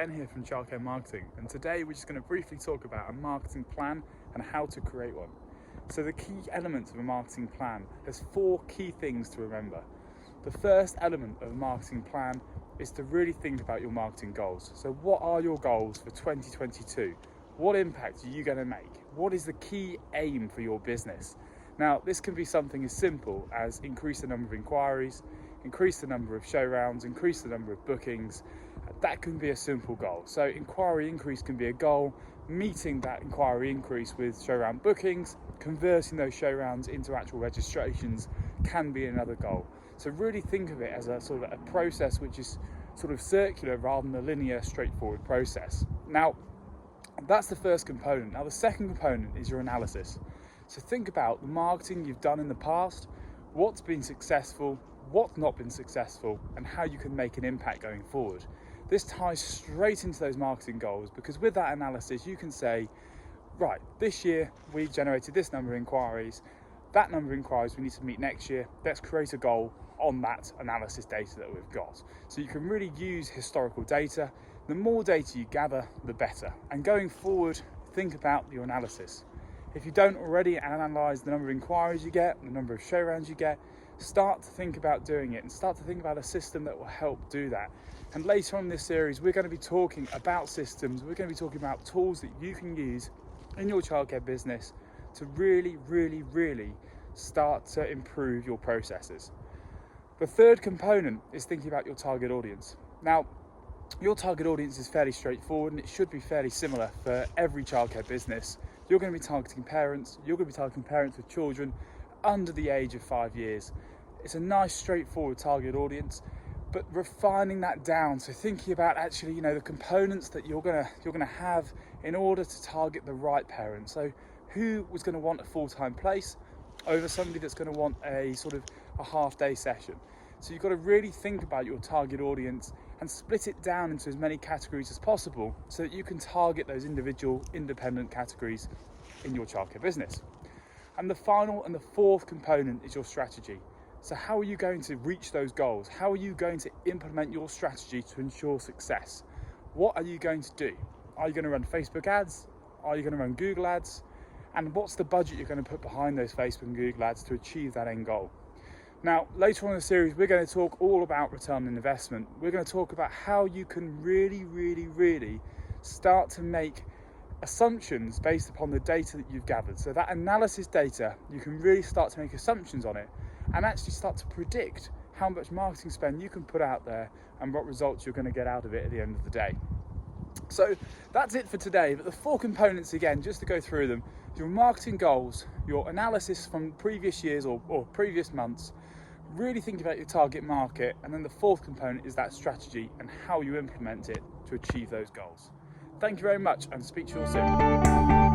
Ben here from Childcare Marketing, and today we're just going to briefly talk about a marketing plan and how to create one. So the key elements of a marketing plan, there's 4 key things to remember. The first element of a marketing plan is to really think about your marketing goals. So what are your goals for 2022? What impact are you going to make? What is the key aim for your business? Now, this can be something as simple as increase the number of inquiries, increase the number of show rounds, increase the number of bookings. That can be a simple goal. So inquiry increase can be a goal, meeting that inquiry increase with show round bookings, converting those show rounds into actual registrations can be another goal. So really think of it as a sort of a process which is sort of circular rather than a linear, straightforward process. Now, that's the first component. Now, the second component is your analysis. So think about the marketing you've done in the past, what's been successful, what's not been successful, and how you can make an impact going forward. This ties straight into those marketing goals, because with that analysis you can say, right, this year we generated this number of inquiries, that number of inquiries we need to meet next year, let's create a goal on that analysis data that we've got. So you can really use historical data. The more data you gather, the better. And going forward, think about your analysis. If you don't already analyse the number of inquiries you get, the number of show rounds you get, start to think about doing it and start to think about a system that will help do that. And later on in this series, we're going to be talking about systems. We're going to be talking about tools that you can use in your childcare business to really start to improve your processes. The third component is thinking about your target audience. Now, your target audience is fairly straightforward and it should be fairly similar for every childcare business. You're going to be targeting parents. You're going to be targeting parents with children under the age of 5 years. It's a nice straightforward target audience, but refining that down, so thinking about actually the components that you're gonna have in order to target the right parent. So who was going to want a full-time place over somebody that's going to want a sort of a half-day session. So you've got to really think about your target audience and split it down into as many categories as possible so that you can target those individual independent categories in your childcare business. And the final and the fourth component is your strategy. So how are you going to reach those goals? How are you going to implement your strategy to ensure success? What are you going to do? Are you going to run Facebook ads? Are you going to run Google ads? And what's the budget you're going to put behind those Facebook and Google ads to achieve that end goal? Now, later on in the series, we're going to talk all about return on investment. We're going to talk about how you can really start to make assumptions based upon the data that you've gathered. So that analysis data, you can really start to make assumptions on it and actually start to predict how much marketing spend you can put out there and what results you're going to get out of it at the end of the day. So that's it for today, but the 4 components again, just to go through them: your marketing goals, your analysis from previous years or previous months, really think about your target market, and then the 4th component is that strategy and how you implement it to achieve those goals. Thank you very much, and speak to you all soon.